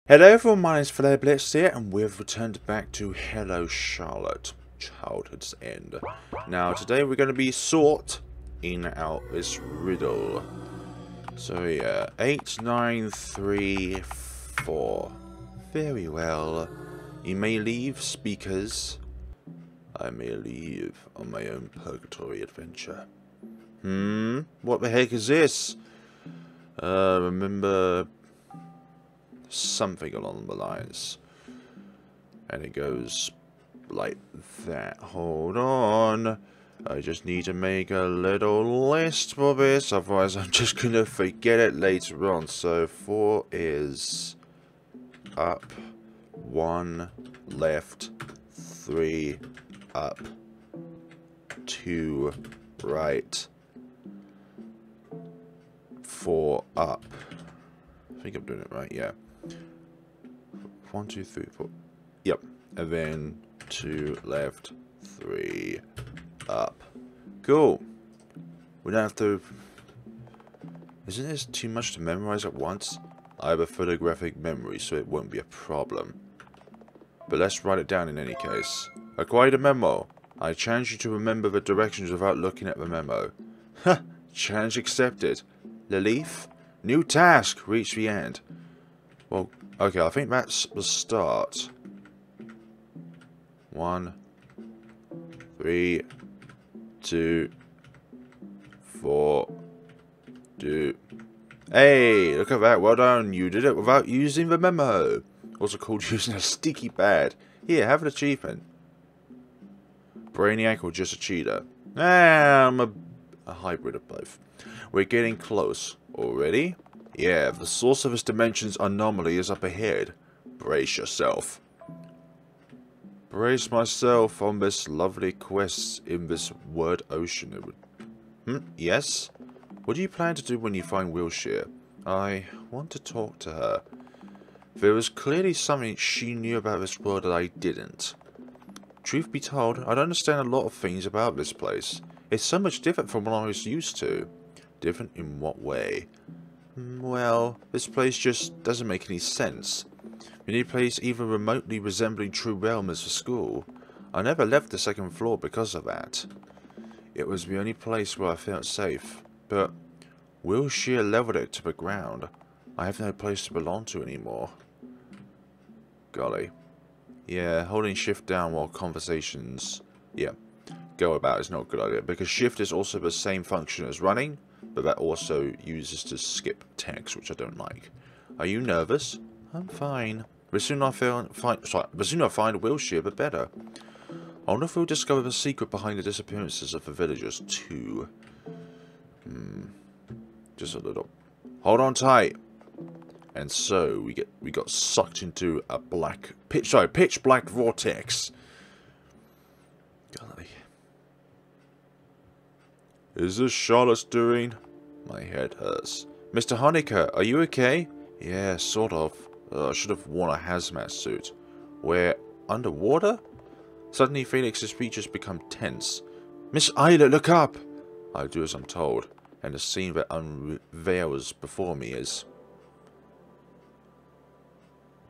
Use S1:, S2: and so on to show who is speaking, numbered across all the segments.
S1: Hello everyone, my name is FlareBlitzed here, and we've returned back to Hello Charlotte, Childhood's End. Now today we're going to be sorting out this riddle. So yeah, 8, 9, 3, 4. Very well. You may leave, speakers. I may leave on my own purgatory adventure. What the heck is this? Remember something along the lines, and it goes like that. Hold on, I just need to make a little list for this, otherwise I'm just gonna forget it later on. So 4 is up, 1 left, 3 up, 2 right, 4 up. I think I'm doing it right, yeah. 1, 2, 3, 4. Yep. And then 2 left, 3 up. Cool. We don't have to... Isn't this too much to memorize at once? I have a photographic memory, so it won't be a problem. But let's write it down in any case. Acquired a memo. I challenge you to remember the directions without looking at the memo. Ha! Challenge accepted. Lilith? New task. Reach the end. Well, okay, I think that's the start. 1, 3, 2, 4, 2. Hey, look at that. Well done. You did it without using the memo. Also called using a sticky pad. Here, have an achievement. Brainiac or just a cheater? I'm a hybrid of both. We're getting close. Already? Yeah, the source of this dimension's anomaly is up ahead. Brace yourself. Brace myself on this lovely quest in this word ocean. Yes? What do you plan to do when you find Wilshire? I want to talk to her. There was clearly something she knew about this world that I didn't. Truth be told, I don't understand a lot of things about this place. It's so much different from what I was used to. Different in what way? Well, this place just doesn't make any sense. We need a place even remotely resembling True Realm as a school. I never left the second floor because of that. It was the only place where I felt safe. But Wilshire leveled it to the ground. I have no place to belong to anymore. Golly. Yeah, holding shift down while conversations... Yeah, go about is not a good idea. Because shift is also the same function as running. But that also uses to skip text, which I don't like. Are you nervous? I'm fine. The sooner I find Wilshire, the better. I wonder if we'll discover the secret behind the disappearances of the villagers too. Just a little. Hold on tight. And so we got sucked into a pitch black vortex. Golly. Is this Charlotte's doing? My head hurts. Mr. Honecker, are you okay? Yeah, sort of. I should have worn a hazmat suit. We're underwater? Suddenly Felix's features become tense. Miss Elyer, look up! I do as I'm told, and the scene that unveils before me is...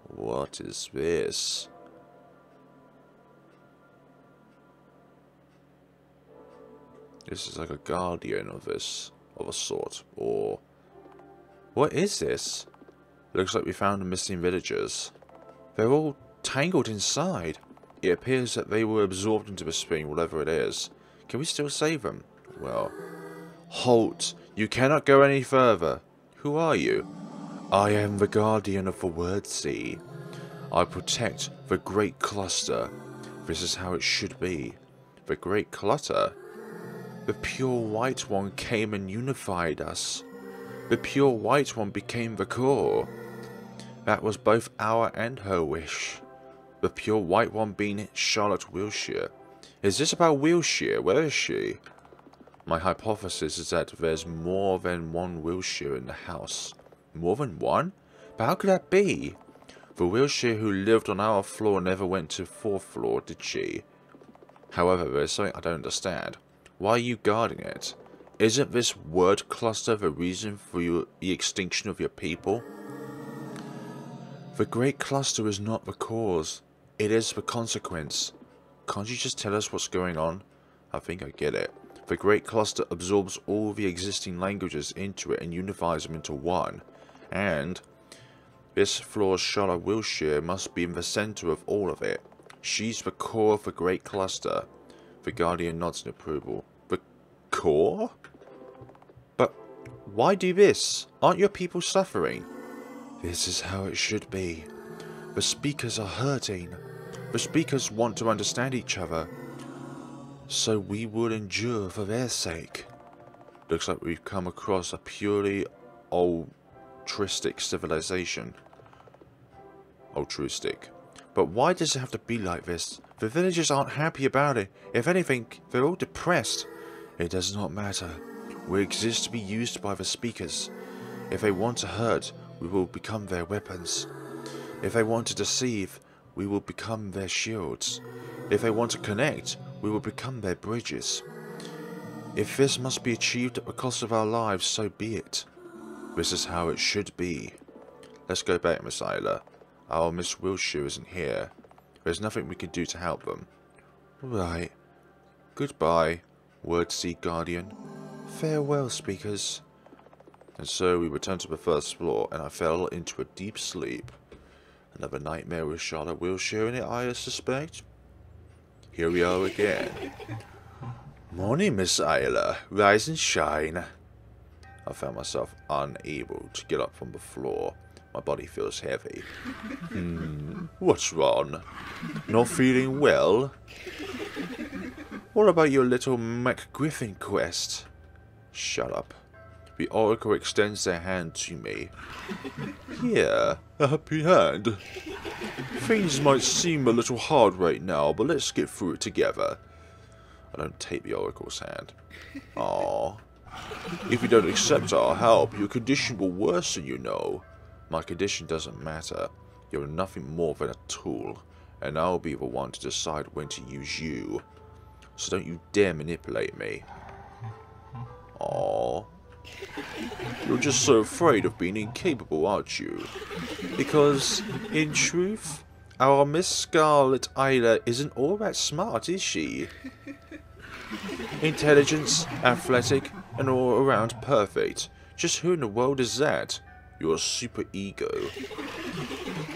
S1: What is this? This is like a guardian of this, of a sort, or... What is this? Looks like we found the missing villagers. They're all tangled inside. It appears that they were absorbed into the spring, whatever it is. Can we still save them? Well... Halt! You cannot go any further. Who are you? I am the guardian of the Word Sea. I protect the Great Cluster. This is how it should be. The Great Clutter? The Pure White One came and unified us. The Pure White One became the core. That was both our and her wish. The Pure White One being Charlotte Wilshire. Is this about Wilshire? Where is she? My hypothesis is that there's more than one Wilshire in the house. More than one? But how could that be? The Wilshire who lived on our floor never went to 4th floor, did she? However, there's something I don't understand. Why are you guarding it? Isn't this word cluster the reason for the extinction of your people? The Great Cluster is not the cause. It is the consequence. Can't you just tell us what's going on? I think I get it. The Great Cluster absorbs all the existing languages into it and unifies them into one. And this floor's Charlotte Wilshire must be in the center of all of it. She's the core of the Great Cluster. The Guardian nods in approval. The core? But why do this? Aren't your people suffering? This is how it should be. The speakers are hurting. The speakers want to understand each other. So we will endure for their sake. Looks like we've come across a purely altruistic civilization. Altruistic. But why does it have to be like this? The villagers aren't happy about it. If anything, they're all depressed. It does not matter. We exist to be used by the speakers. If they want to hurt, we will become their weapons. If they want to deceive, we will become their shields. If they want to connect, we will become their bridges. If this must be achieved at the cost of our lives, so be it. This is how it should be. Let's go back, Miss Elyer. Our Miss Wilshire isn't here. There's nothing we can do to help them. Right. Goodbye, Wordseed Guardian. Farewell, speakers. And so we returned to the first floor, and I fell into a deep sleep. Another nightmare with Charlotte Wilshire in it, I suspect. Here we are again. Morning, Miss Elyer. Rise and shine. I found myself unable to get up from the floor. My body feels heavy. What's wrong? Not feeling well? What about your little MacGriffin quest? Shut up. The Oracle extends their hand to me. Here, a happy hand. Things might seem a little hard right now, but let's get through it together. I don't take the Oracle's hand. Aww. If you don't accept our help, your condition will worsen, you know. My condition doesn't matter. You're nothing more than a tool, and I'll be the one to decide when to use you. So don't you dare manipulate me. Aww. You're just so afraid of being incapable, aren't you? Because, in truth, our Miss Scarlett Elyer isn't all that smart, is she? Intelligence, athletic, and all around perfect. Just who in the world is that? Your super ego.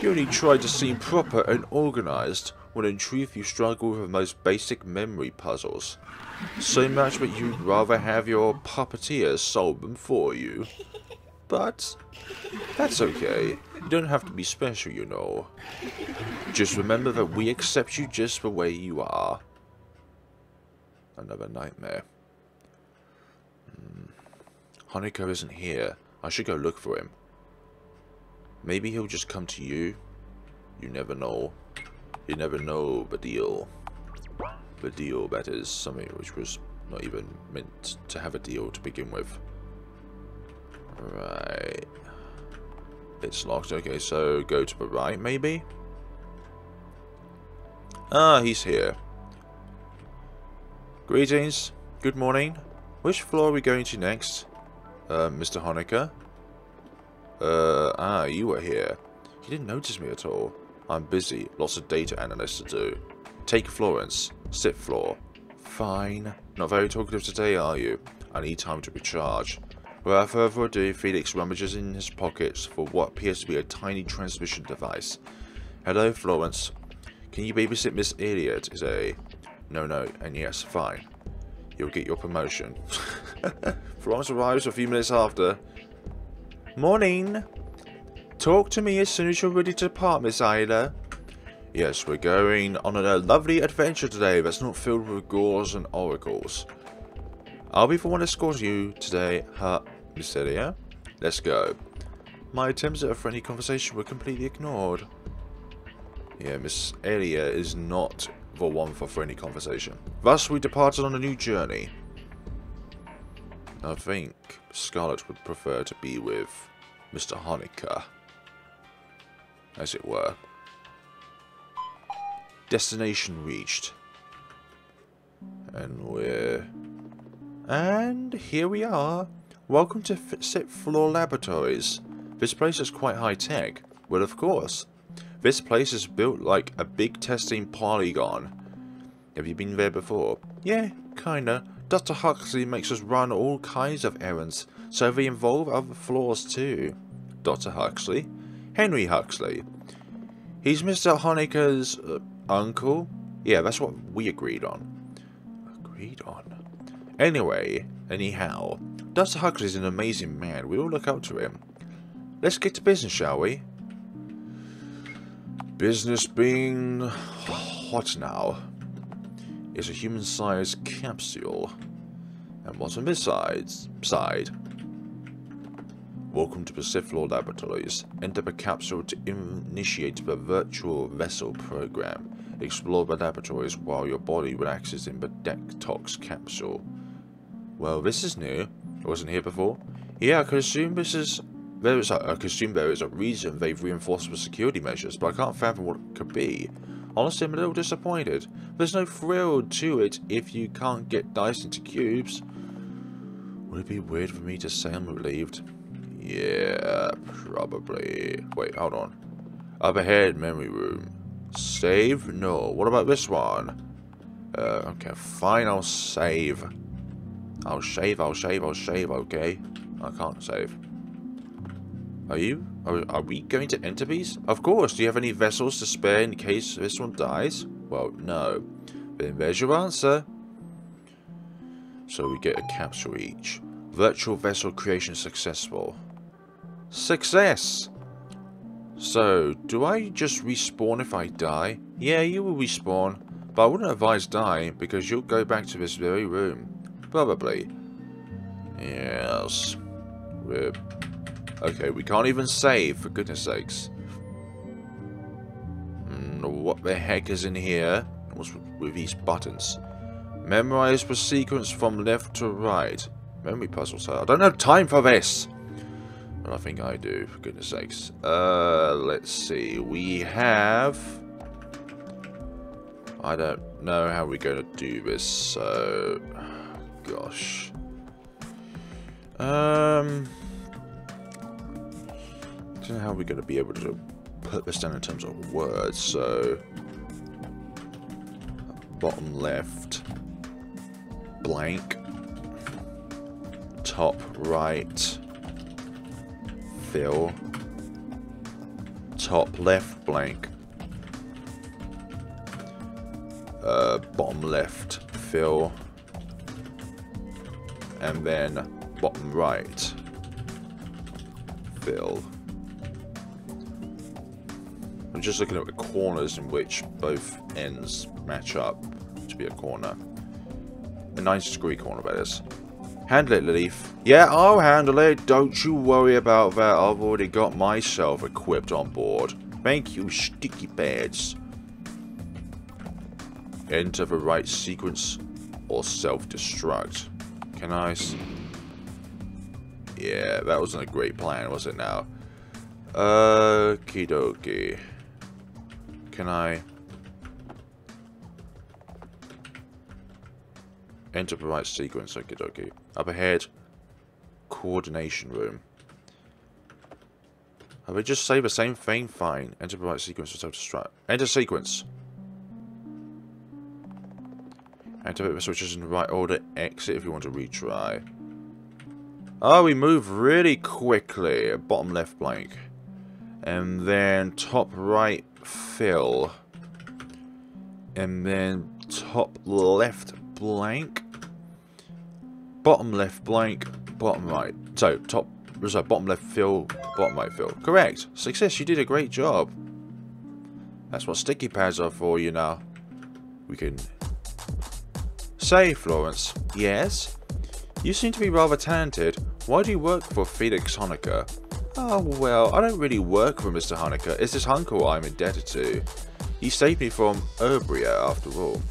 S1: You only try to seem proper and organized, when in truth you struggle with the most basic memory puzzles. So much that you'd rather have your puppeteer solve them for you. But that's okay. You don't have to be special, you know. Just remember that we accept you just the way you are. Another nightmare. Honecker isn't here. I should go look for him. Maybe he'll just come to you. You never know. You never know the deal. The deal, that is something which was not even meant to have a deal to begin with. Right. It's locked. Okay, so go to the right, maybe? Ah, he's here. Greetings. Good morning. Which floor are we going to next? Mr. Honecker? You were here. You didn't notice me at all. I'm busy. Lots of data analysts to do. Take Florence. Sit floor. Fine. Not very talkative today, are you? I need time to recharge. Without further ado, Felix rummages in his pockets for what appears to be a tiny transmission device. Hello, Florence. Can you babysit Miss Elyer today? No, and yes, fine. You'll get your promotion. Florence arrives a few minutes after. Morning. Talk to me as soon as you're ready to depart, Miss Elyer. Yes, we're going on a lovely adventure today that's not filled with gores and oracles. I'll be the one escorting you today, Miss Elyer. Let's go. My attempts at a friendly conversation were completely ignored. Yeah, Miss Elyer is not the one for friendly conversation. Thus, we departed on a new journey. I think Scarlett would prefer to be with Mr. Honecker, as it were. Destination reached. And here we are. Welcome to Sixth Floor Laboratories. This place is quite high-tech. Well, of course. This place is built like a big testing polygon. Have you been there before? Yeah, kinda. Dr. Huxley makes us run all kinds of errands, so they involve other floors too. Dr. Huxley? Henry Huxley. He's Mr. Honeyker's uncle? Yeah, that's what we agreed on. Agreed on? Anyhow, Dr. Huxley's an amazing man. We all look up to him. Let's get to business, shall we? Business being what now? It's a human-sized capsule. And what's on this side? Welcome to Pacific Floor Laboratories. Enter the capsule to initiate the virtual vessel program. Explore the laboratories while your body relaxes in the detox capsule. Well, this is new. I wasn't here before. Yeah, I could assume there is a reason they've reinforced the security measures, but I can't fathom what it could be. Honestly, I'm a little disappointed. There's no thrill to it if you can't get dice into cubes. Would it be weird for me to say I'm relieved? Yeah, probably. Wait, hold on. Up ahead, memory room. Save? No. What about this one? Okay, fine, I'll save. I'll shave, okay? I can't save. Are we going to enter these? Of course. Do you have any vessels to spare in case this one dies? Well, no. Then there's your answer. So we get a capsule each. Virtual vessel creation successful. Success! So, do I just respawn if I die? Yeah, you will respawn. But I wouldn't advise dying because you'll go back to this very room. Probably. Yes. Okay, we can't even save, for goodness sakes. What the heck is in here? What's with these buttons? Memorize the sequence from left to right. Memory puzzle, so I don't have time for this! But I think I do, for goodness sakes. Let's see. We have... I don't know how we're going to do this, so... Gosh. I don't know how we're going to be able to put this down in terms of words, so... Bottom left. Blank. Top right. Fill. Top left blank. Bottom left fill. And then bottom right fill. I'm just looking at the corners in which both ends match up to be a corner. A 90-degree corner, that is. Handle it, Leaf. Yeah, I'll handle it. Don't you worry about that. I've already got myself equipped on board. Thank you, sticky pads. Enter the right sequence or self-destruct. Can I... Yeah, that wasn't a great plan, was it now? Okie dokie. Can I... Enter the right sequence, okie dokie. Up ahead, coordination room. Have we just say the same thing? Fine. Enter the right sequence or self-destruct. Enter sequence. Activate the switches in the right order. Exit if you want to retry. Oh, we move really quickly. Bottom left blank. And then top right fill. And then top left blank. Bottom left blank. Bottom right. So, bottom left fill. Bottom right fill. Correct. Success. You did a great job. That's what sticky pads are for, you know. We can... Say, Florence. Yes? You seem to be rather talented. Why do you work for Felix Honecker? Oh, well, I don't really work for Mr. Honecker. It's his uncle I'm indebted to. He saved me from Urbria, after all.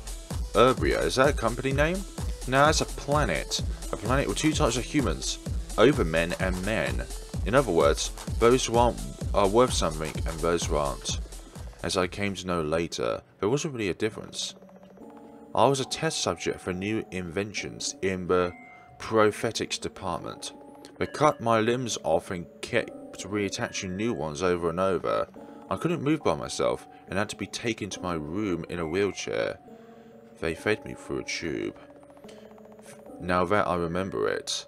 S1: Urbria, is that a company name? No, it's a planet. A planet with two types of humans. Overmen and men. In other words, those who aren't are worth something and those who aren't. As I came to know later, there wasn't really a difference. I was a test subject for new inventions in the prosthetics department. They cut my limbs off and kept kept reattaching new ones over and over. I couldn't move by myself and had to be taken to my room in a wheelchair. They fed me through a tube. Now that I remember it,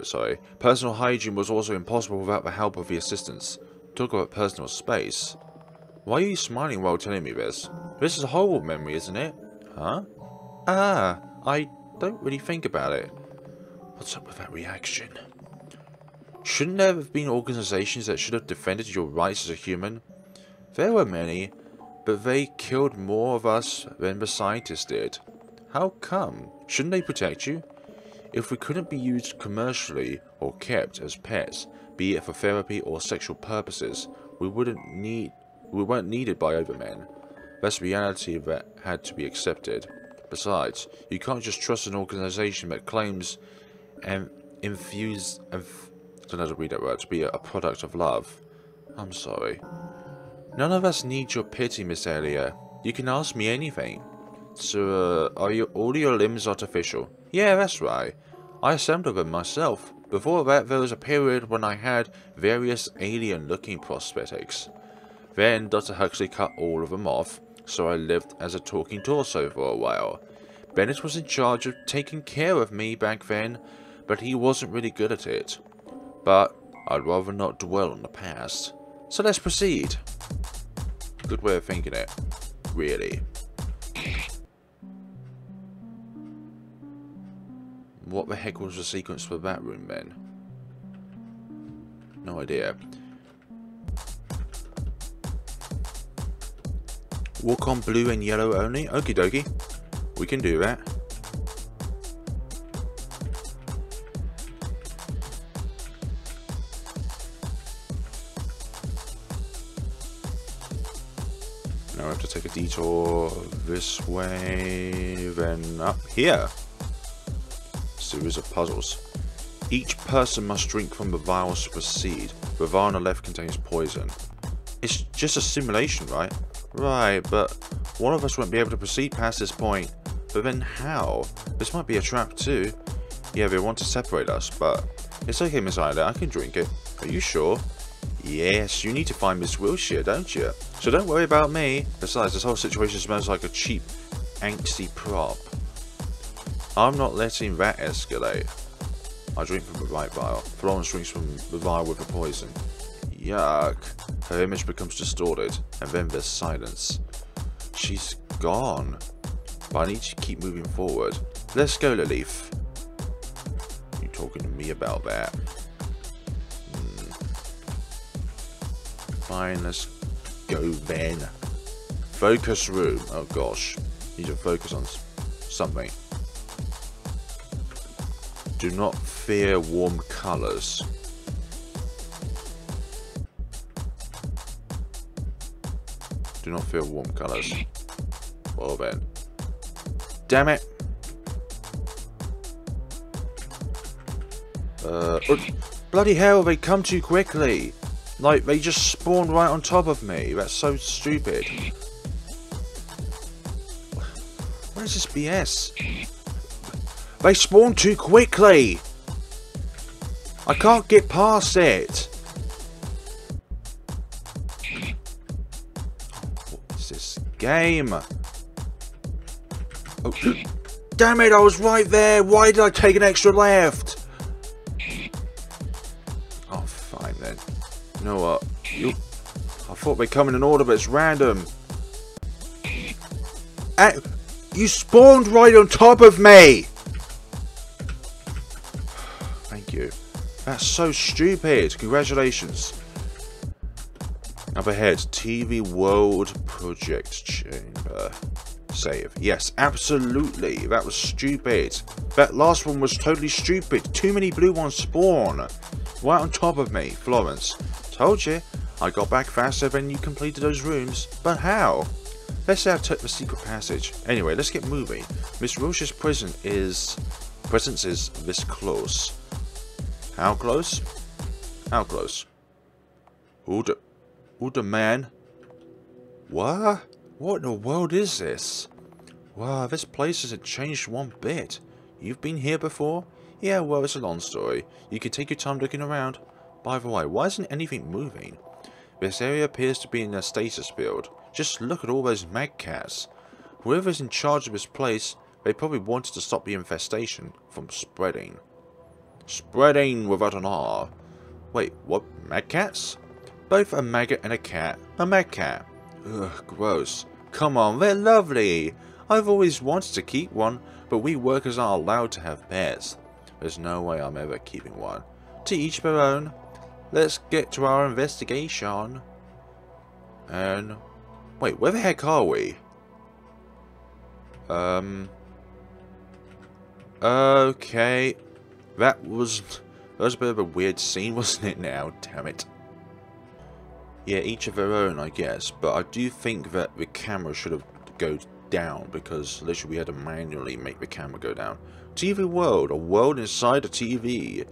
S1: sorry. Personal hygiene was also impossible without the help of the assistants. Talk about personal space. Why are you smiling while telling me this? This is a horrible memory, isn't it? Huh? Ah, I don't really think about it. What's up with that reaction? Shouldn't there have been organizations that should have defended your rights as a human? There were many, but they killed more of us than the scientists did. How come? Shouldn't they protect you? If we couldn't be used commercially or kept as pets, be it for therapy or sexual purposes, we weren't needed by other men. That's a reality that had to be accepted. Besides, you can't just trust an organization that claims and I don't know how to read that word, to be a product of love. I'm sorry. None of us need your pity, Miss Elyer. You can ask me anything. So, are all your limbs artificial? Yeah, that's right. I assembled them myself. Before that, there was a period when I had various alien-looking prosthetics. Then, Dr. Huxley cut all of them off, so I lived as a talking torso for a while. Bennett was in charge of taking care of me back then, but he wasn't really good at it. But I'd rather not dwell on the past. So let's proceed. Good way of thinking it. Really. What the heck was the sequence for that room then? No idea. Walk on blue and yellow only? Okie dokie. We can do that. Now we have to take a detour this way, then up here. Series of puzzles. Each person must drink from the vials to proceed. The vial on the left contains poison. It's just a simulation, right? Right, but one of us won't be able to proceed past this point. But then how? This might be a trap too. Yeah, they want to separate us, but it's okay, Miss Elyer, I can drink it. Are you sure? Yes, you need to find Miss Wilshire, don't you? So don't worry about me. Besides, this whole situation smells like a cheap, angsty prop. I'm not letting that escalate. I drink from the right vial. Florence drinks from the vial with the poison. Yuck. Her image becomes distorted, and then there's silence. She's gone. But I need to keep moving forward. Let's go, Lilith. You talking to me about that? Fine, let's go then. Focus room. Oh gosh. Need to focus on something. Do not fear warm colours. Do not fear warm colours. Well then. Damn it! Bloody hell, they come too quickly! Like, they just spawned right on top of me. That's so stupid. What is this BS? They spawn too quickly! I can't get past it! What is this game? Oh, damn it, I was right there! Why did I take an extra left? Oh, fine then. You know what? I thought they'd come in an order, but it's random. You spawned right on top of me! Thank you. That's so stupid. Congratulations. Up ahead, TV World Project Chamber. Save. Yes, absolutely. That was stupid. That last one was totally stupid. Too many blue ones spawn. Right on top of me. Florence. Told you. I got back faster than you completed those rooms. But how? Let's say I took the secret passage. Anyway, let's get moving. Miss Wilshire's presence is this close. How close? How close? Who the man? What? What in the world is this? Wow, this place hasn't changed one bit. You've been here before? Yeah, well, it's a long story. You can take your time looking around. By the way, why isn't anything moving? This area appears to be in a stasis field. Just look at all those magcats. Whoever's in charge of this place, they probably wanted to stop the infestation from spreading. Spreading without an R. Wait, what? Magcats? Both a maggot and a cat. A magcat. Ugh, gross. Come on, they're lovely. I've always wanted to keep one, but we workers aren't allowed to have pets. There's no way I'm ever keeping one. To each their own. Let's get to our investigation. And... wait, where the heck are we? Okay. That was a bit of a weird scene, wasn't it now? Damn it. Yeah, each of their own, I guess. But I do think that the camera should have gone down, because literally we had to manually make the camera go down. TV World, a world inside a TV.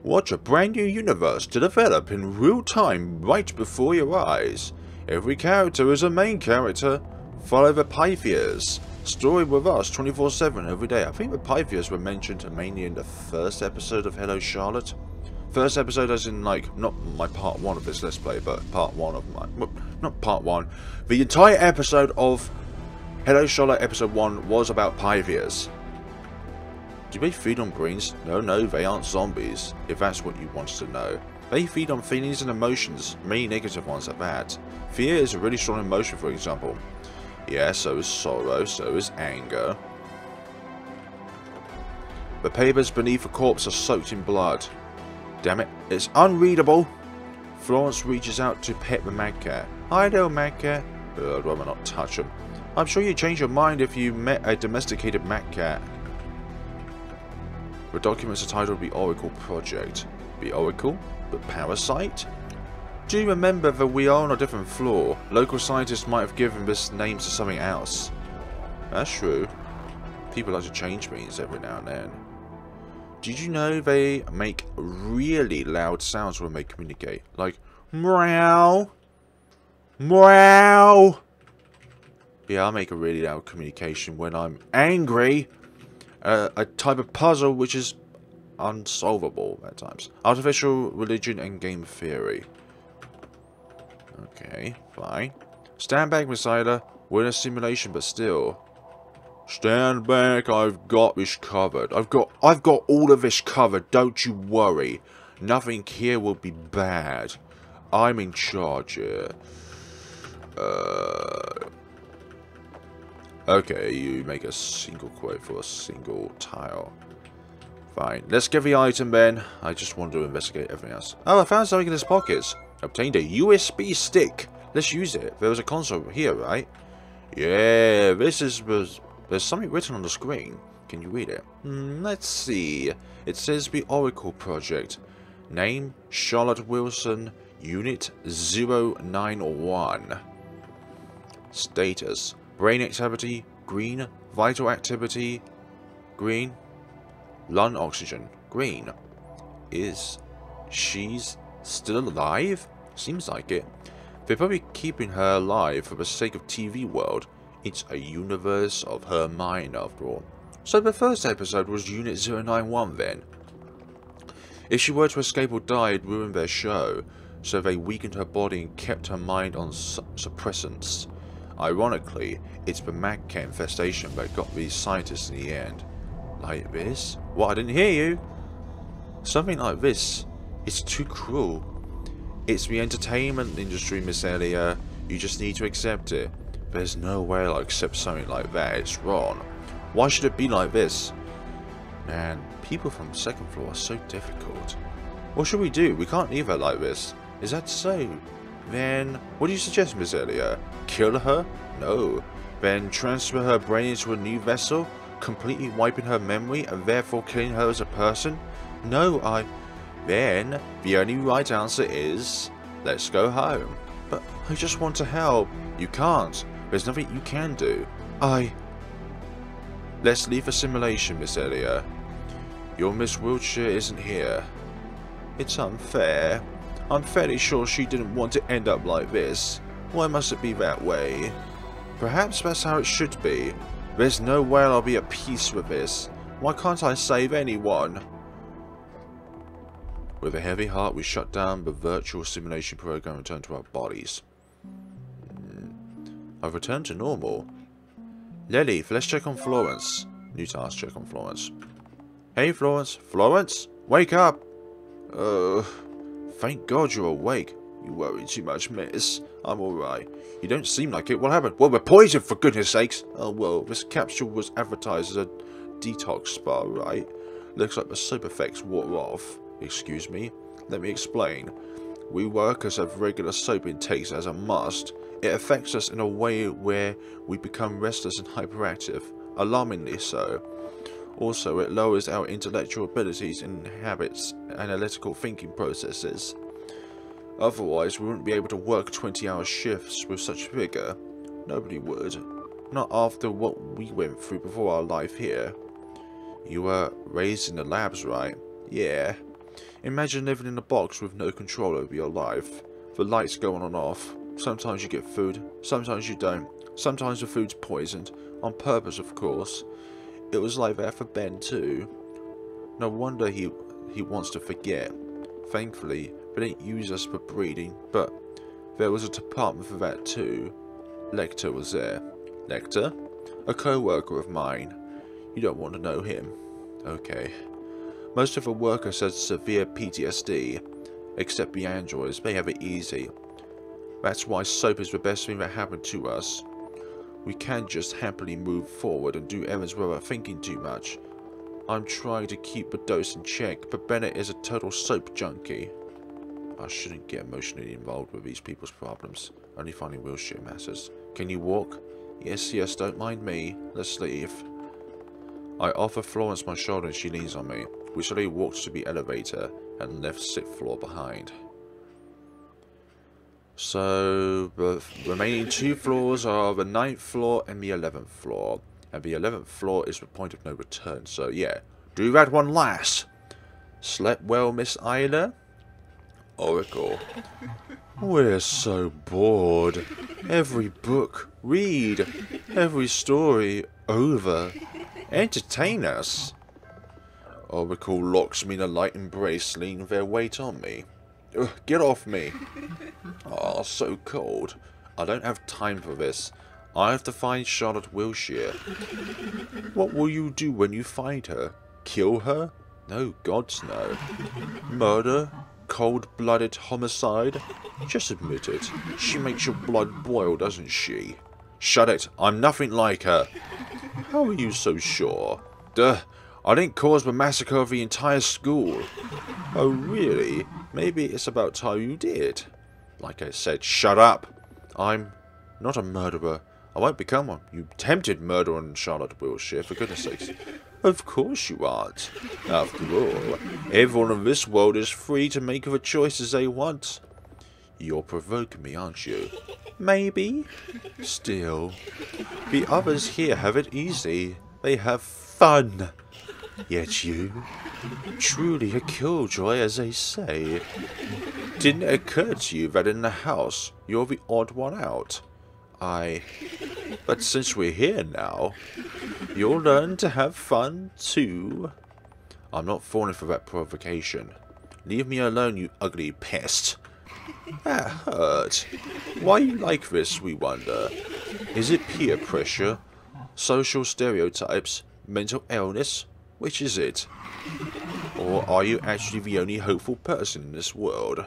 S1: Watch a brand new universe to develop in real time right before your eyes. Every character is a main character. Follow the Puppeteers. Story with us 24/7 every day. I think the Puppeteers were mentioned mainly in the first episode of Hello Charlotte. First episode as in, like, not my part 1 of this Let's Play, but part 1 of my... well, not part 1. The entire episode of Hello Charlotte episode 1 was about Puppeteers. Do they feed on greens? No, they aren't zombies, if that's what you want to know. They feed on feelings and emotions, many negative ones at that. Fear is a really strong emotion, for example. Yeah, so is sorrow, so is anger. The papers beneath the corpse are soaked in blood. Damn it, it's unreadable. Florence reaches out to pet the magcat. Hi there, magcat. I'd rather not touch him. I'm sure you'd change your mind if you met a domesticated magcat. The documents are titled The Oracle Project. The Oracle? The Parasite? Do you remember that we are on a different floor? Local scientists might have given this name to something else. That's true. People like to change meanings every now and then. Did you know they make really loud sounds when they communicate? Like, meow, meow. Yeah, I make a really loud communication when I'm angry. A type of puzzle which is unsolvable at times. Artificial religion and game theory. Okay, fine. Stand back, Miss Elyer. We're in a simulation, but still. Stand back, I've got this covered. I've got all of this covered, don't you worry. Nothing here will be bad. I'm in charge here. Okay, you make a single quote for a single tile. Fine, let's get the item then. I just wanted to investigate everything else. Oh, I found something in his pockets. Obtained a USB stick. Let's use it. There was a console here, right? Yeah, there's something written on the screen. Can you read it? Let's see. It says the Oracle Project. Name, Charlotte Wilson, Unit 091. Status, brain activity, green. Vital activity, green. Lung oxygen, green. Is she's still alive? Seems like it. They're probably keeping her alive for the sake of TV World. It's a universe of her mind, after all. So the first episode was Unit 091 then. If she were to escape or die, it'd ruin their show. So they weakened her body and kept her mind on suppressants. Ironically, it's the magcat infestation that got these scientists in the end. Like this? What? I didn't hear you. Something like this. It's too cruel. It's the entertainment industry, Miss Elyer. You just need to accept it. There's no way I'll accept something like that. It's wrong. Why should it be like this? Man, people from the second floor are so difficult. What should we do? We can't leave her like this. Is that so? Then, what do you suggest, Miss Elyer? Kill her? No. Then transfer her brain into a new vessel? Completely wiping her memory and therefore killing her as a person? No, Then, the only right answer is, let's go home. But I just want to help. You can't. There's nothing you can do. Let's leave the simulation, Miss Elyer. Your Miss Wiltshire isn't here. It's unfair. I'm fairly sure she didn't want to end up like this. Why must it be that way? Perhaps that's how it should be. There's no way I'll be at peace with this. Why can't I save anyone? With a heavy heart, we shut down the virtual simulation program and returned to our bodies. I've returned to normal. Lily, let's check on Florence. New task, check on Florence. Hey, Florence. Florence? Wake up! Thank God you're awake. You worry too much, miss. I'm alright. You don't seem like it. What happened? Well, we're poisoned, for goodness sakes. Oh, well, this capsule was advertised as a detox spa, right? Looks like the soap effects wore off. Excuse me? Let me explain. We workers have regular soap intakes as a must. It affects us in a way where we become restless and hyperactive. Alarmingly so. Also, it lowers our intellectual abilities and inhibits analytical thinking processes. Otherwise, we wouldn't be able to work 20-hour shifts with such vigor. Nobody would. Not after what we went through before our life here. You were raised in the labs, right? Yeah. Imagine living in a box with no control over your life. The lights go on and off. Sometimes you get food, sometimes you don't. Sometimes the food's poisoned. On purpose, of course. It was like that for Ben too. No wonder he wants to forget. Thankfully, they didn't use us for breeding, but there was a department for that too. Lecter was there. Lecter? A co-worker of mine. You don't want to know him. Okay. Most of the workers had severe PTSD, except the androids. They have it easy. That's why soap is the best thing that happened to us. We can't just happily move forward and do errands without thinking too much. I'm trying to keep the dose in check, but Bennett is a total soap junkie. I shouldn't get emotionally involved with these people's problems. Only finding real shit matters. Can you walk? Yes, don't mind me. Let's leave. I offer Florence my shoulder and she leans on me. We slowly walked to the elevator and left 6th floor behind. So, the remaining 2 floors are the 9th floor and the 11th floor. And the 11th floor is the point of no return. So, yeah. Do that one last. Slept well, Miss Elyer? Oracle. We're so bored. Every book, read. Every story, over. Entertain us. Oracle locks me in a light embrace, leaning their weight on me. Ugh, get off me. Oh, so cold. I don't have time for this. I have to find Charlotte Wilshire. What will you do when you find her? Kill her? No, gods no. Murder? Cold-blooded homicide? Just admit it. She makes your blood boil, doesn't she? Shut it. I'm nothing like her. How are you so sure? Duh. I didn't cause the massacre of the entire school. Oh, really? Maybe it's about time you did. Like I said, shut up. I'm not a murderer. I won't become one. You attempted murder on Charlotte Wilshire, for goodness sakes. Of course you aren't. After all, everyone in this world is free to make the choices they want. You're provoking me, aren't you? Maybe. Still, the others here have it easy. They have fun. Yet you, truly a killjoy, as they say. Didn't it occur to you that in the house, you're the odd one out? But since we're here now, you'll learn to have fun too. I'm not falling for that provocation. Leave me alone, you ugly pest. That hurt. Why you like this, we wonder? Is it peer pressure? Social stereotypes? Mental illness? Which is it? Or are you actually the only hopeful person in this world?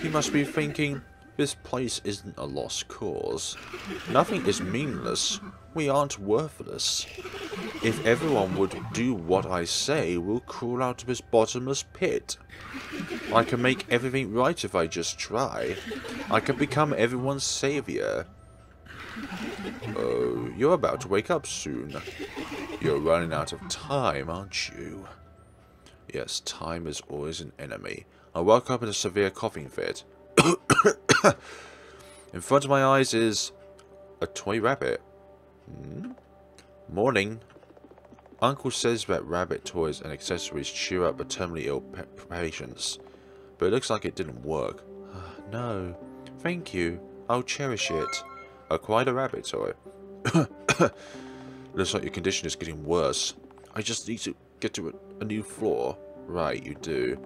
S1: You must be thinking, this place isn't a lost cause. Nothing is meaningless. We aren't worthless. If everyone would do what I say, we'll crawl out of this bottomless pit. I can make everything right if I just try. I can become everyone's savior. Oh, you're about to wake up soon. You're running out of time, aren't you? Yes, time is always an enemy. I woke up in a severe coughing fit. In front of my eyes is a toy rabbit. Morning. Uncle says that rabbit toys and accessories cheer up the terminally ill patients, but it looks like it didn't work. No. Thank you. I'll cherish it. Acquired a rabbit toy. Looks like your condition is getting worse. I just need to get to a new floor. Right, you do.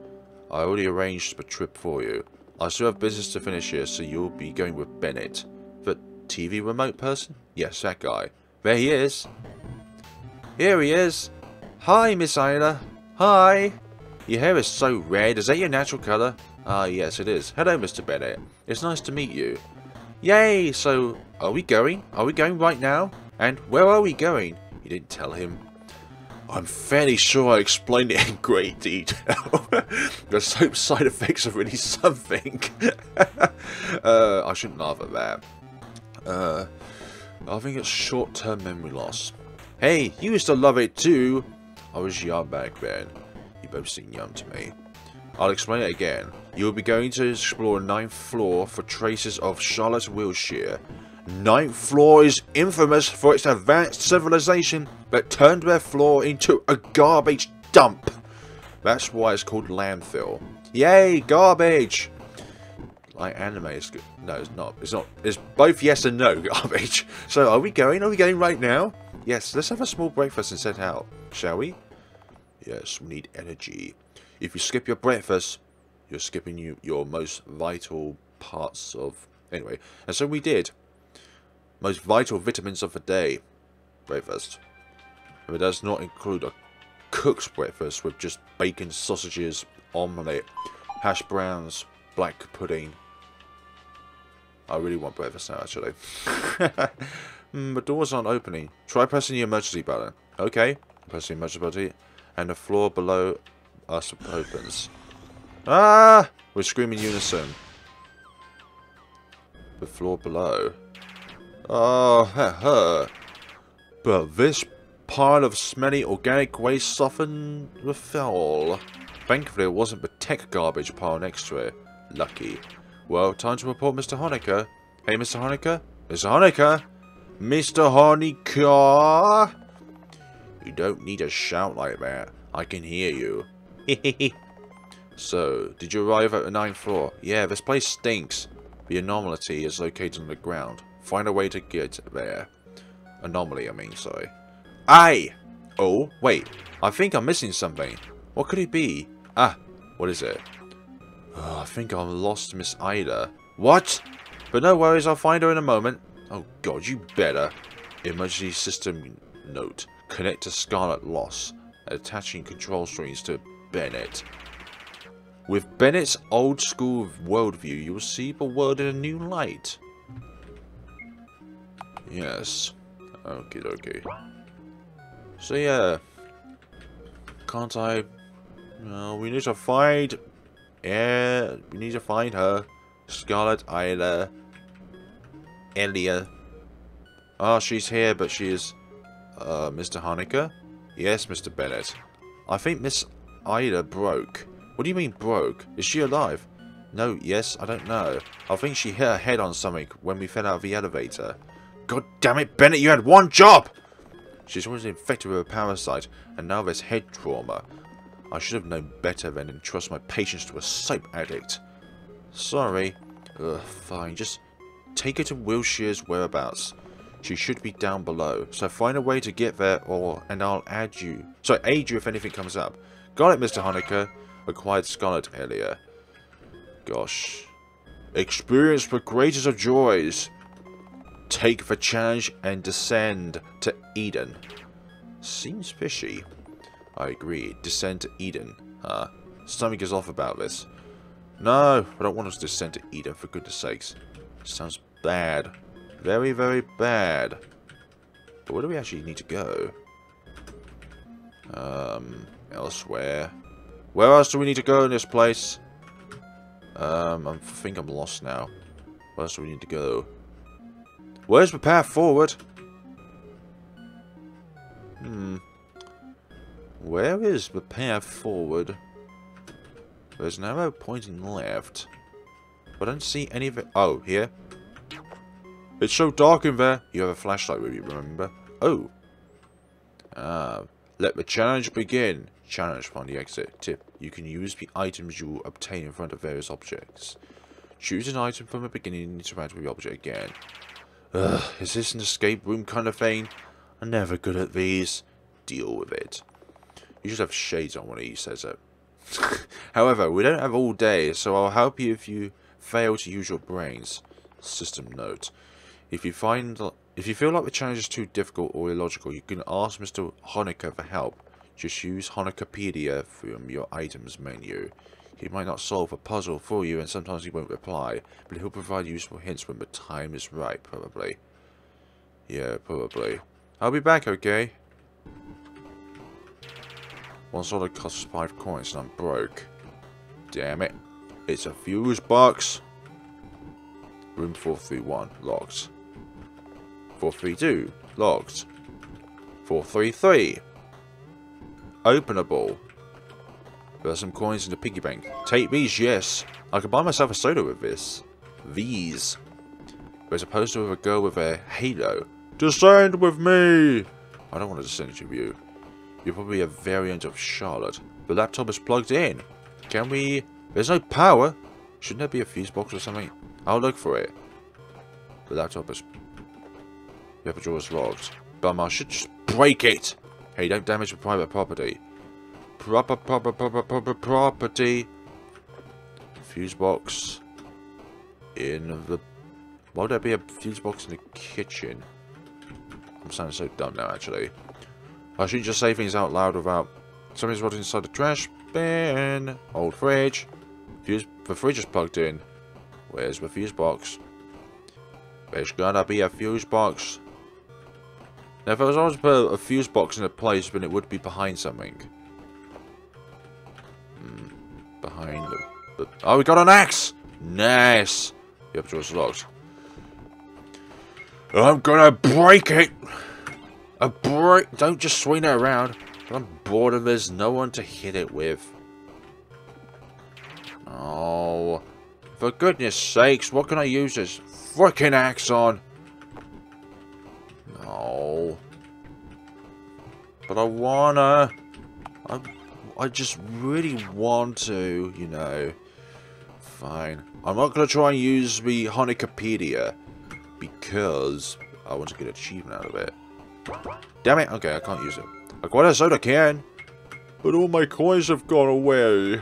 S1: I already arranged a trip for you. I still have business to finish here, so you'll be going with Bennett. The TV remote person? Yes, that guy. There he is. Here he is. Hi, Miss Elyer. Hi. Your hair is so red. Is that your natural colour? Ah, yes, it is. Hello, Mr. Bennett. It's nice to meet you. Yay! So, are we going? Are we going right now? And where are we going? You didn't tell him. I'm fairly sure I explained it in great detail. The soap side effects are really something. I shouldn't laugh at that. I think it's short-term memory loss. Hey, you used to love it too. I was young back then. You both seem young to me. I'll explain it again. You'll be going to explore 9th floor for traces of Charlotte Wilshire. 9th floor is infamous for its advanced civilization that turned their floor into a garbage dump. That's why it's called landfill. Yay, garbage! Like anime is good. No, it's not. It's not. It's both yes and no garbage. So are we going? Are we going right now? Yes, let's have a small breakfast and set out. Shall we? Yes, we need energy. If you skip your breakfast, you're skipping your most vital parts of... Anyway, and so we did. Most vital vitamins of the day. Breakfast. But it does not include a cooked breakfast with just bacon, sausages, omelette, hash browns, black pudding. I really want breakfast now, actually. The doors aren't opening. Try pressing the emergency button. Okay. Press the emergency button. And the floor below us opens. Ah! We scream in unison. The floor below. Oh, that hurt. But this pile of smelly organic waste softened the fall. Thankfully, it wasn't the tech garbage pile next to it. Lucky. Well, time to report Mr. Honecker. Hey, Mr. Honecker? Mr. Honecker? Mr. Honecker? You don't need to shout like that. I can hear you. So, did you arrive at the 9th floor? Yeah, this place stinks. The anomaly is located on the ground. Find a way to get there. Anomaly, I mean, sorry. Aye! Oh, wait. I think I'm missing something. What could it be? Ah, what is it? Oh, I think I lost Miss Elyer. What? But no worries, I'll find her in a moment. Oh god, you better. Emergency system note. Connect to Scarlett loss. Attaching control strings to Bennett. With Bennett's old school worldview, you will see the world in a new light. Yes. Okie dokie. So yeah. Can't I... No, we need to find... Yeah, we need to find her. Scarlett Elyer. Oh, she's here, but she is... Mr. Honecker? Yes, Mr. Bennett. I think Miss Elyer broke. What do you mean broke? Is she alive? No, yes, I don't know. I think she hit her head on something when we fell out of the elevator. God damn it, Bennett, you had one job! She's always infected with a parasite, and now there's head trauma. I should have known better than to entrust my patients to a soap addict. Sorry. Ugh, fine, just take her to Wilshire's whereabouts. She should be down below, so find a way to get there, and I'll aid you if anything comes up. Got it, Mr. Honecker. Acquired Scarlett Elyer. Gosh. Experience the greatest of joys. Take the challenge and descend to Eden. Seems fishy. I agree. Descend to Eden. Something is off about this. No, I don't want us to descend to Eden, for goodness sakes. Sounds bad. Very, very bad. But where do we actually need to go? Elsewhere. Where else do we need to go in this place? I think I'm lost now. Where else do we need to go? Where's the path forward? Where is the path forward? There's an arrow pointing left. But I don't see any of it. Oh, here. It's so dark in there. You have a flashlight with you, remember? Oh. Let the challenge begin. Challenge, find the exit. Tip. You can use the items you will obtain in front of various objects. Choose an item from the beginning and interact with the object again. Ugh, is this an escape room kind of thing? I'm never good at these. Deal with it. You should have shades on when he says it. However, we don't have all day, so I'll help you if you fail to use your brains. System note. If you feel like the challenge is too difficult or illogical, you can ask Mr. Honecker for help. Just use Honeckerpedia from your items menu. He might not solve a puzzle for you, and sometimes he won't reply, but he'll provide useful hints when the time is right, probably. Yeah, probably. I'll be back, okay? One solid costs 5 coins, and I'm broke. Damn it. It's a fuse box. Room 431, locked. 432, locked. 433. Openable. There are some coins in the piggy bank. Take these, yes. I could buy myself a soda with this. These. There's a poster of a girl with a halo. Descend with me! I don't want to descend with you. You're probably a variant of Charlotte. The laptop is plugged in. Can we... There's no power. Shouldn't there be a fuse box or something? I'll look for it. The laptop is... The upper drawer is locked. Bummer, I should just break it! Hey, don't damage the private property. Property. Fuse box. In the... Why would there be a fuse box in the kitchen? I'm sounding so dumb now, actually. I shouldn't just say things out loud without... Something's rotting inside the trash bin. Old fridge. The fridge is plugged in. Where's the fuse box? There's gonna be a fuse box. Now, if I was always to put a fuse box in a place, then it would be behind something. Behind the... Oh, we got an axe! Nice! The upper door's locked. I'm gonna break it! Don't just swing it around. I'm bored and there's no one to hit it with. Oh... For goodness sakes, what can I use this frickin' axe on? No. But I wanna... I just really want to, you know. Fine. I'm not gonna try and use the Honeckerpedia because I want to get an achievement out of it. Damn it! Okay, I can't use it. I got a soda can, but all my coins have gone away.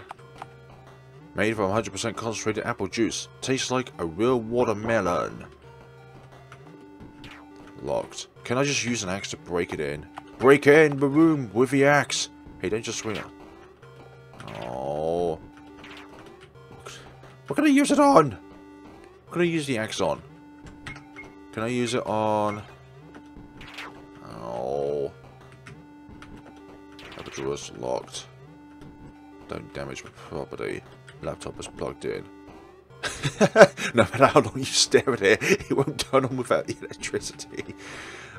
S1: Made from 100% concentrated apple juice. Tastes like a real watermelon. Locked. Can I just use an axe to break it in? Break in the room with the axe. Hey, don't just swing it. Oh. What can I use it on? What can I use the axe on? Can I use it on... Oh. The drawer's locked. Don't damage my property. Laptop is plugged in. No matter how long you stare at it, it won't turn on without electricity.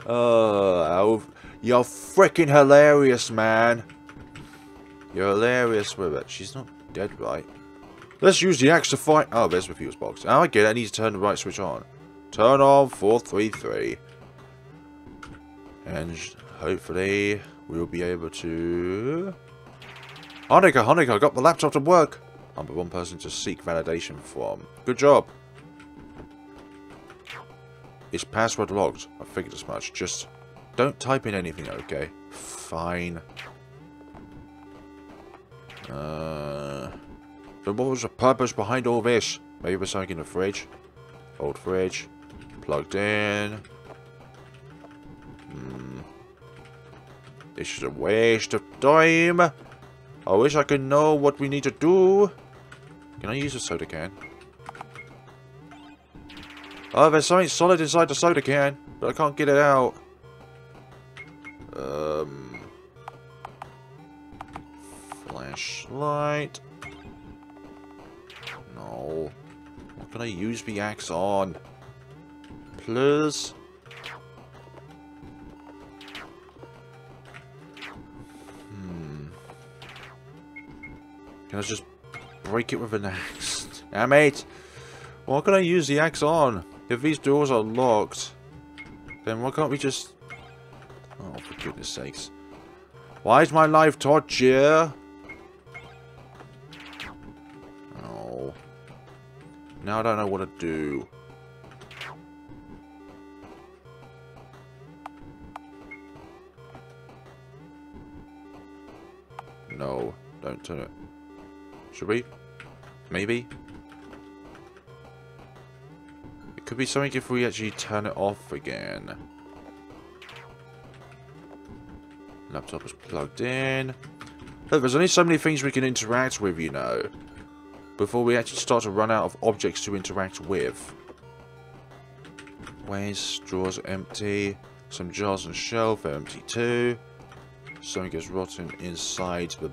S1: Oh, you're freaking hilarious, man. You're hilarious with it. She's not dead, right? Let's use the axe to fight. Oh, there's the fuse box. Oh, I get it. I need to turn the right switch on. Turn on 433. And hopefully we'll be able to... Honecker, I got the laptop to work. I'm the one person to seek validation from. Good job. It's password locked. I figured as much. Just don't type in anything, okay? Fine. But what was the purpose behind all this? Maybe there's something in the fridge. Old fridge. Plugged in. This is a waste of time. I wish I could know what we need to do. Can I use a soda can? Oh, there's something solid inside the soda can, but I can't get it out. Flashlight. No. What can I use the axe on? Please. Can I just break it with an axe? Damn it! What can I use the axe on? If these doors are locked, then why can't we just... Oh, for goodness sakes. Why is my life torture? Oh. Now I don't know what to do. No, don't turn it. Should we? Maybe? It could be something if we actually turn it off again. Laptop is plugged in. Look, there's only so many things we can interact with, you know, before we actually start to run out of objects to interact with. Waste, drawers are empty. Some jars on shelf are empty too. Something is rotten inside the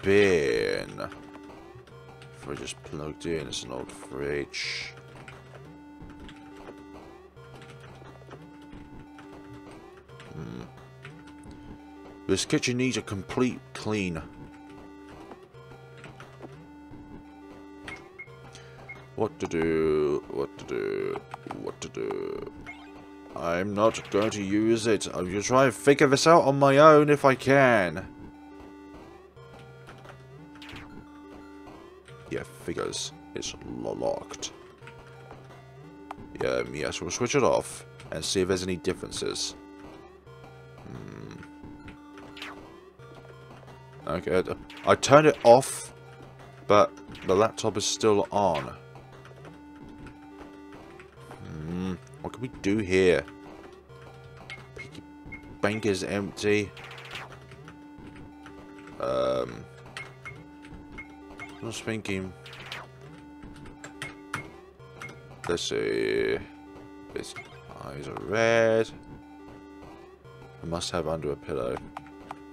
S1: bin. Fridge is plugged in. It's an old fridge. This kitchen needs a complete clean. What to do? What to do? What to do? I'm not going to use it. I'm going to try and figure this out on my own if I can. Yeah, figures. It's locked. Yeah, yes, we'll switch it off and see if there's any differences. Okay, I turned it off, but the laptop is still on. What can we do here? Piggy bank is empty. I was thinking. Let's see. His eyes are red. I must have under a pillow.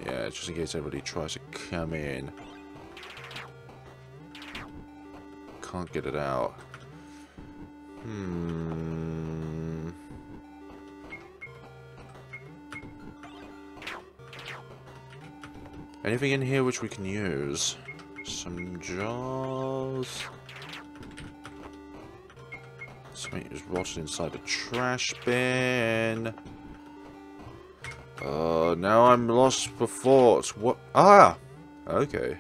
S1: Yeah, just in case anybody tries to come in. Can't get it out. Anything in here which we can use? Some jars. Something is rotted inside the trash bin. Now I'm lost for thought. What? Ah! Okay.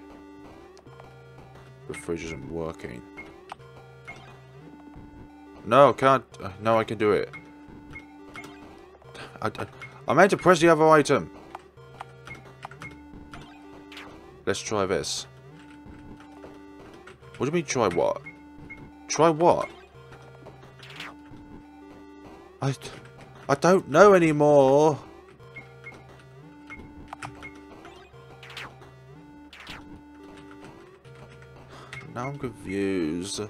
S1: The fridge isn't working. No, can't. No, I can do it. I meant to press the other item. Let's try this. What do you mean try what? Try what? I don't know anymore. Now I'm confused.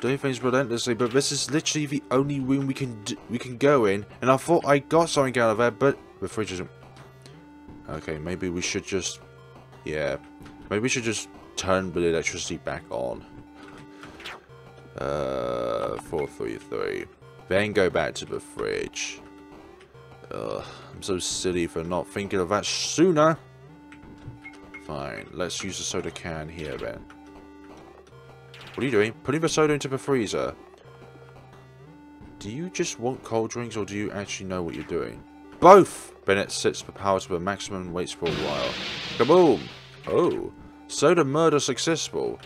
S1: Doing things relentlessly, but this is literally the only room we can go in, and I thought I got something out of there, but the fridge isn't. Okay, maybe we should just, yeah, maybe we should just turn the electricity back on. 433. Then go back to the fridge. I'm so silly for not thinking of that sooner. Fine, let's use the soda can here then. What are you doing? Putting the soda into the freezer. Do you just want cold drinks or do you actually know what you're doing? Both! Bennett sets the power to the maximum and waits for a while. Kaboom! Oh, soda murder successful.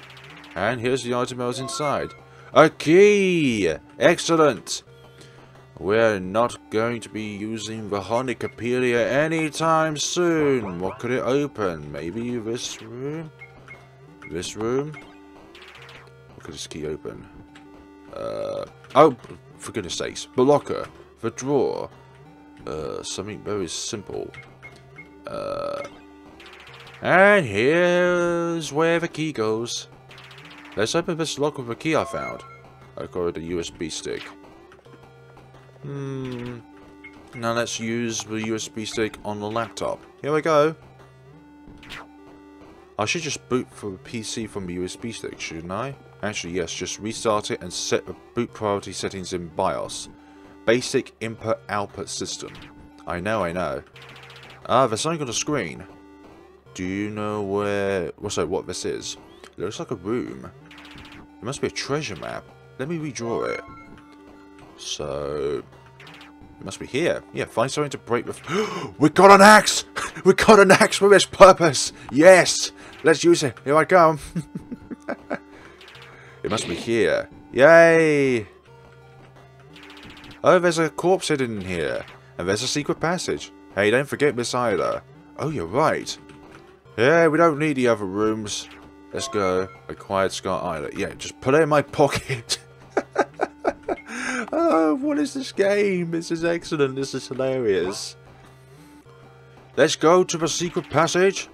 S1: And here's the item that was inside. A key! Excellent! We're not going to be using the Honey Puppeteer anytime soon. What could it open? Maybe this room? This room? What could this key open? Oh, for goodness sakes. The locker. The drawer. Something very simple. And here's where the key goes. Let's open this lock with the key I found. I call it a USB stick. Now let's use the USB stick on the laptop. Here we go. I should just boot from the PC from the USB stick, shouldn't I? Actually, yes, just restart it and set the boot priority settings in BIOS. Basic input-output system. I know. Ah, there's something on the screen. Do you know what this is? It looks like a room. It must be a treasure map. Let me redraw it. So, it must be here. Yeah, find something to break the... We got an axe! We got an axe for this purpose! Yes! Let's use it. Here I come. It must be here. Yay! Oh, there's a corpse hidden in here. And there's a secret passage. Hey, don't forget this either. Oh, you're right. Yeah, we don't need the other rooms. Let's go. Acquired Scarlett Elyer. Yeah, just put it in my pocket. Oh, what is this game? This is excellent. This is hilarious. Let's go to the secret passage.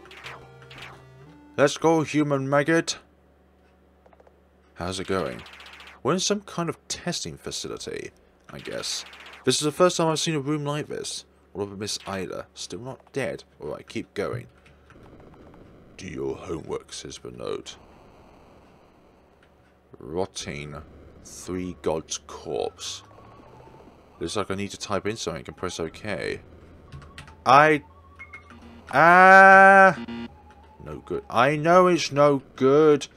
S1: Let's go, human maggot. How's it going? We're in some kind of testing facility, I guess. This is the first time I've seen a room like this. What about Miss Elyer? Still not dead? Alright, keep going. Do your homework, says the note. Rotting 3 gods' corpse. Looks like I need to type in something and press OK. No good. I know it's no good.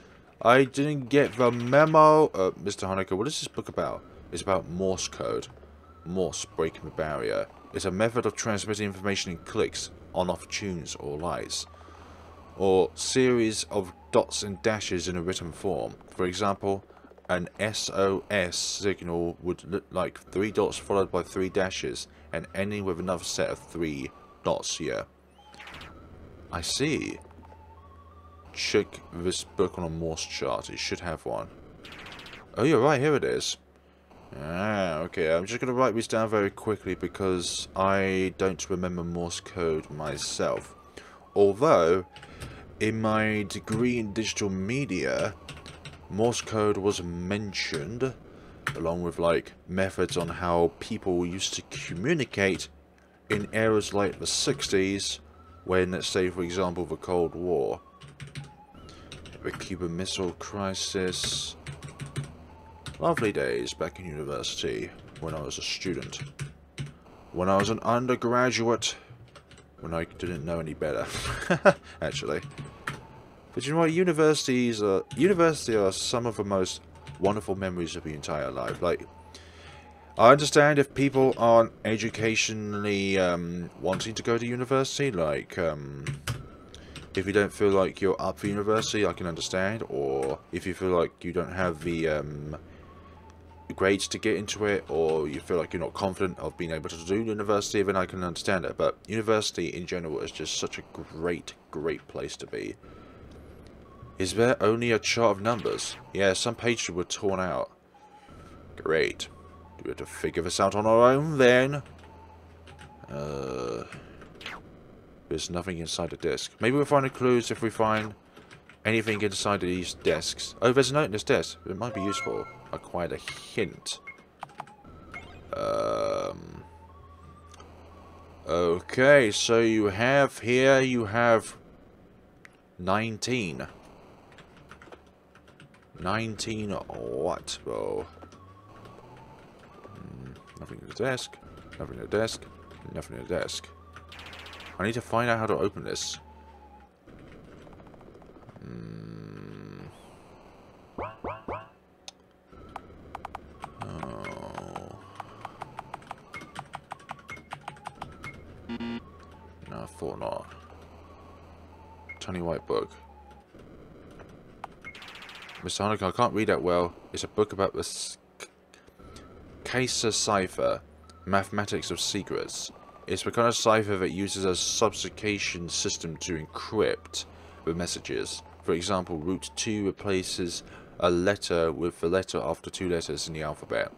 S1: I didn't get the memo. Mr. Honecker, what is this book about? It's about Morse code. Morse, breaking the barrier. It's a method of transmitting information in clicks, on-off tunes or lights. Or series of dots and dashes in a written form. For example, an SOS signal would look like 3 dots followed by 3 dashes and ending with another set of 3 dots here. I see. Check this book on a Morse chart. It should have one. Oh, you're right. Here it is. Ah, okay. I'm just going to write this down very quickly because I don't remember Morse code myself. Although, in my degree in digital media, Morse code was mentioned, along with like methods on how people used to communicate in eras like the 60s, when, let's say, for example, the Cold War, the Cuban Missile Crisis. Lovely days back in university when I was a student, when I was an undergraduate, when I didn't know any better, actually. But you know what, university are some of the most wonderful memories of your entire life. Like, I understand if people aren't educationally wanting to go to university, like, if you don't feel like you're up for university, I can understand. Or if you feel like you don't have the grades to get into it, or you feel like you're not confident of being able to do university, then I can understand it. But university in general is just such a great, great place to be. Is there only a chart of numbers? Yeah, some pages were torn out. Great. Do we have to figure this out on our own then? There's nothing inside the desk. Maybe we'll find the clues if we find anything inside of these desks. Oh, there's a note in this desk. It might be useful. Acquired a hint. Okay, so you have here, you have 19. 19 what, bro? Nothing in the desk. Nothing in the desk. Nothing in the desk. I need to find out how to open this. Oh. No, I thought not. Tiny white book. Mr. Honecker, I can't read that well. It's a book about the Cipher, mathematics of secrets. It's the kind of cipher that uses a substitution system to encrypt the messages. For example, root 2 replaces a letter with the letter after 2 letters in the alphabet.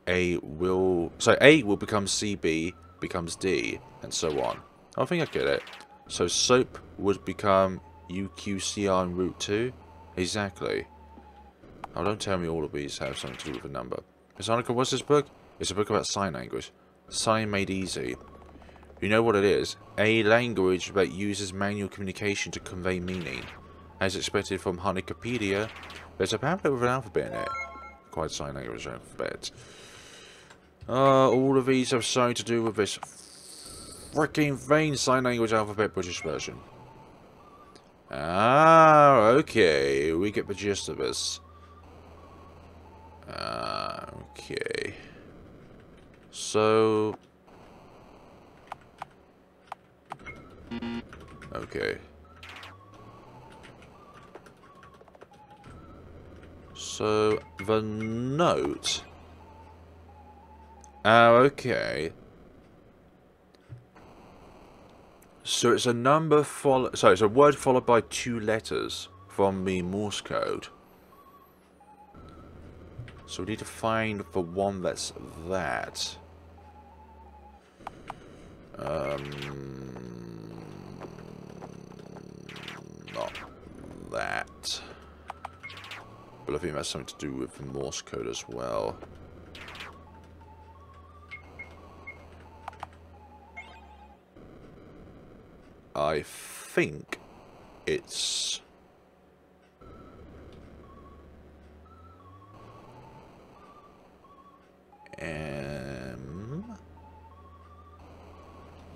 S1: A will become CB, becomes D, and so on. I think I get it. So soap would become UQCR in root 2? Exactly. Now don't tell me all of these have something to do with a number. Ms. Honecker, what's this book? It's a book about sign language. Sign made easy. You know what it is? A language that uses manual communication to convey meaning. As expected from Honeckopedia, there's a pamphlet with an alphabet in it. Quite sign language alphabet. All of these have something to do with this freaking vain sign language alphabet British version. Ah, okay. We get the gist of this. Okay. So... okay. So, the note... okay. So it's a number so it's a word followed by 2 letters from the Morse code. So we need to find the one that's that. Not that. But I think that's something to do with the Morse code as well. I think it's...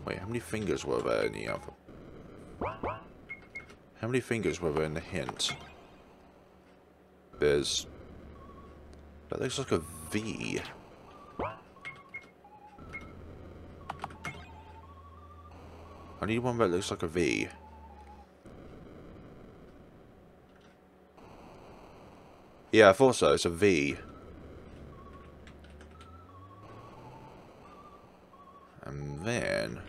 S1: Wait, how many fingers were there in the alphabet? How many fingers were there in the hint? There's... That looks like a V. I need one that looks like a V. Yeah, I thought so. It's a V. And then...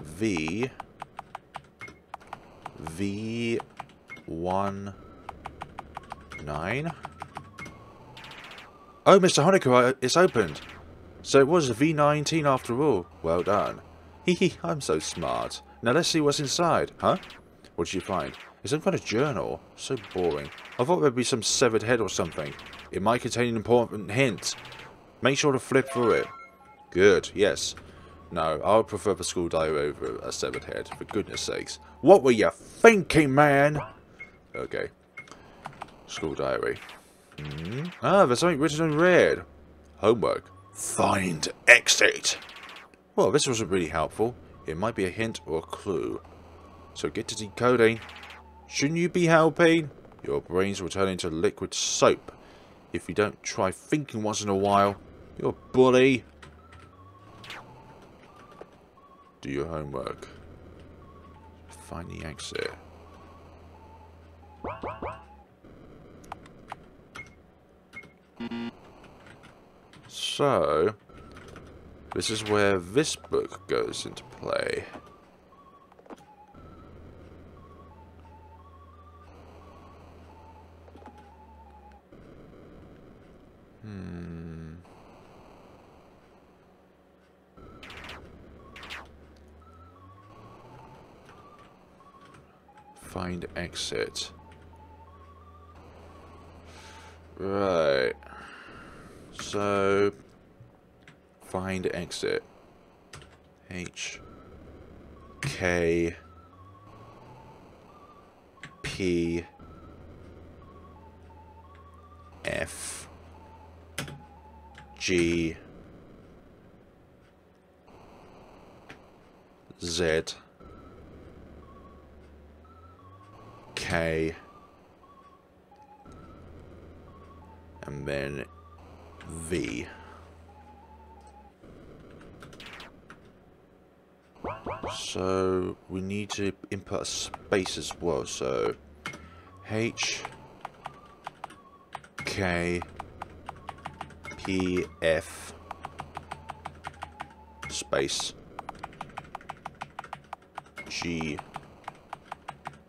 S1: V... V19... Oh, Mr. Honecker, it's opened. So it was a V19 after all. Well done. Hehe, I'm so smart. Now let's see what's inside. Huh? What did you find? It's some kind of journal. So boring. I thought there'd be some severed head or something. It might contain an important hint. Make sure to flip through it. Good, yes. No, I would prefer the school diary over a severed head, for goodness sakes. What were you thinking, man? Okay. School diary. Ah, there's something written in red. Homework. Find exit. Well, this wasn't really helpful. It might be a hint or a clue. So get to decoding. Shouldn't you be helping? Your brains will turn into liquid soap if you don't try thinking once in a while. You're a bully. Do your homework. Find the exit. So, this is where this book goes into play. Find exit. Right. So, find exit. H K P F G Z K and then V. So we need to input a space as well. So H K P F space G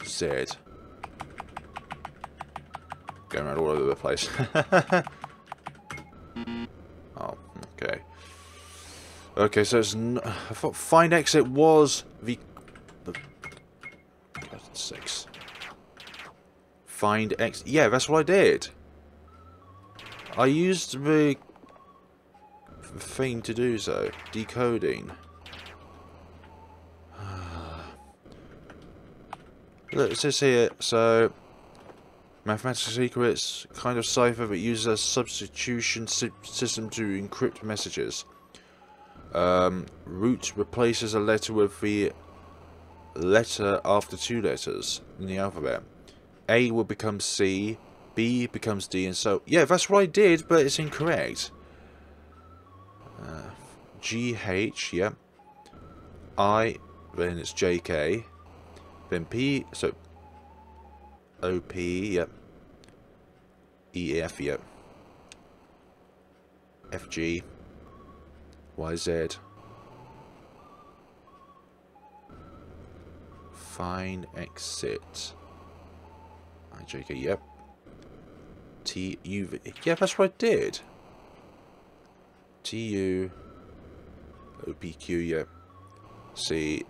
S1: Z. Going around all over the place. Oh, okay. Okay, so it's I thought find exit was the... God's sakes. Find exit. Yeah, that's what I did. I used the thing to do so. Decoding. Look, it says here, so... Mathematical secrets, kind of cipher that uses a substitution system to encrypt messages. Root replaces a letter with the letter after 2 letters in the alphabet. A will become C, B becomes D, and so... Yeah, that's what I did, but it's incorrect. GH, yeah. I, then it's JK. Then P, so... OP, yep. EF, yep. FG, YZ. Find exit. IJK, yep. TUV. Yeah, that's what I did. TU. OPQ, yep. See.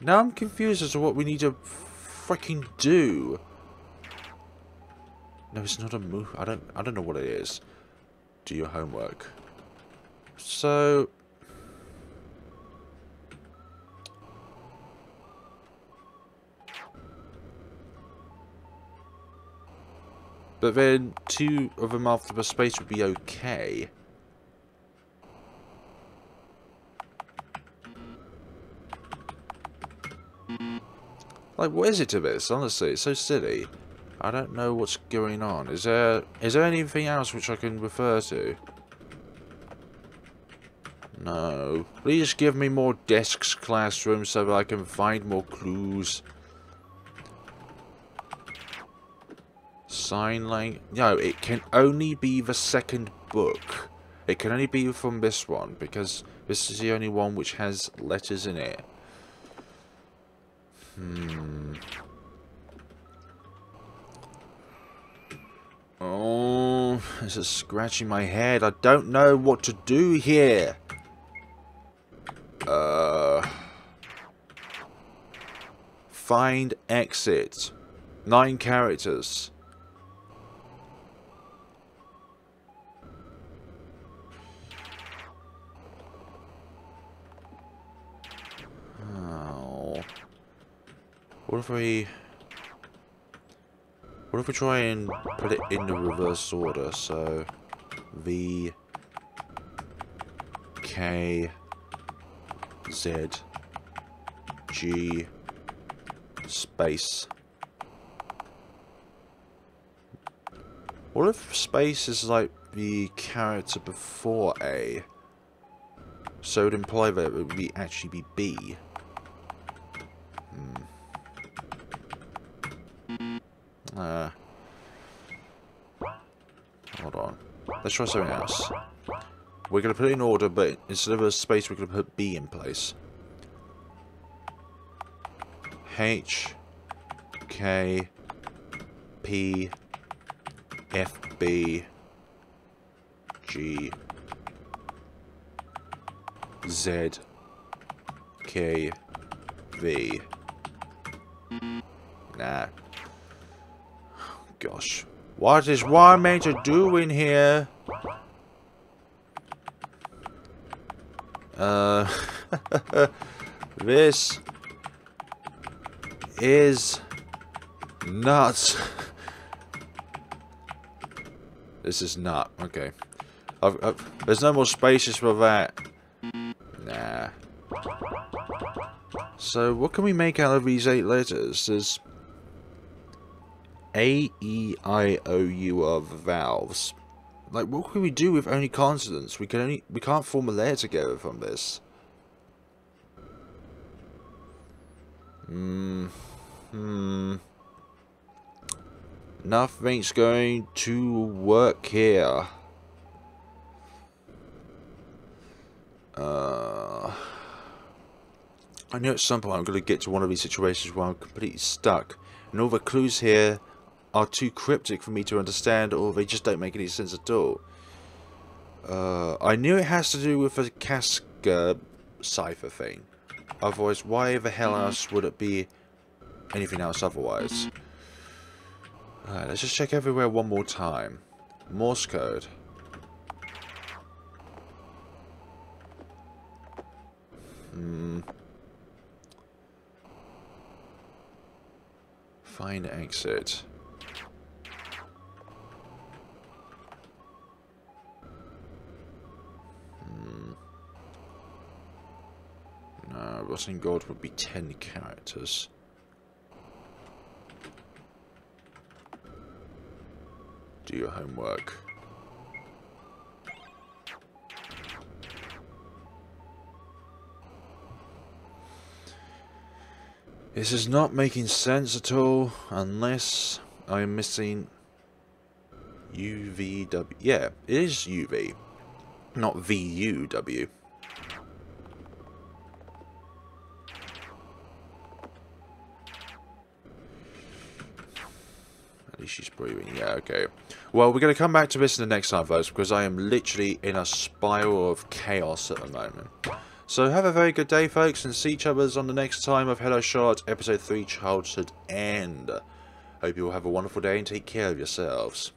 S1: Now I'm confused as to what we need to freaking do. No, it's not a move. I don't know what it is. Do your homework. So. But then 2 of them after the space would be okay. Like, what is it to this? Honestly, it's so silly. I don't know what's going on. Is there anything else which I can refer to? No. Please give me more desks, classrooms, so that I can find more clues. Sign language. No, it can only be the second book. It can only be from this one, because this is the only one which has letters in it. Oh, this is scratching my head. I don't know what to do here. Find exit. 9 characters. Oh. What if we try and put it in the reverse order? So V K Z G space. What if space is like the character before A? So it would imply that it would actually be B. Hold on. Let's try something else. We're going to put it in order, but instead of a space, we're going to put B in place. H, K, P, F, B, G, Z, K, V. Nah. Gosh. What is one meant to do in here? This is nuts. This is not. Okay. There's no more spaces for that. Nah. So, what can we make out of these 8 letters? There's A, E, I, O, U are the vowels. Like, what can we do with only consonants? We can't form a layer together from this. Nothing's going to work here. I know at some point I'm going to get to one of these situations where I'm completely stuck, and all the clues here are too cryptic for me to understand, or they just don't make any sense at all. I knew it has to do with the Casca Cipher thing. Otherwise, why the hell else would it be anything else otherwise? Alright, let's just check everywhere one more time. Morse code. Find exit. No, Rustling Gold would be 10 characters. Do your homework. This is not making sense at all, unless I am missing UVW. Yeah, it is UV. Not V-U-W. At least she's breathing. Yeah, okay. Well, we're going to come back to this in the next time, folks, because I am literally in a spiral of chaos at the moment. So have a very good day, folks, and see each other on the next time of Hello Charlotte, Episode 3, Childhood End. Hope you all have a wonderful day and take care of yourselves.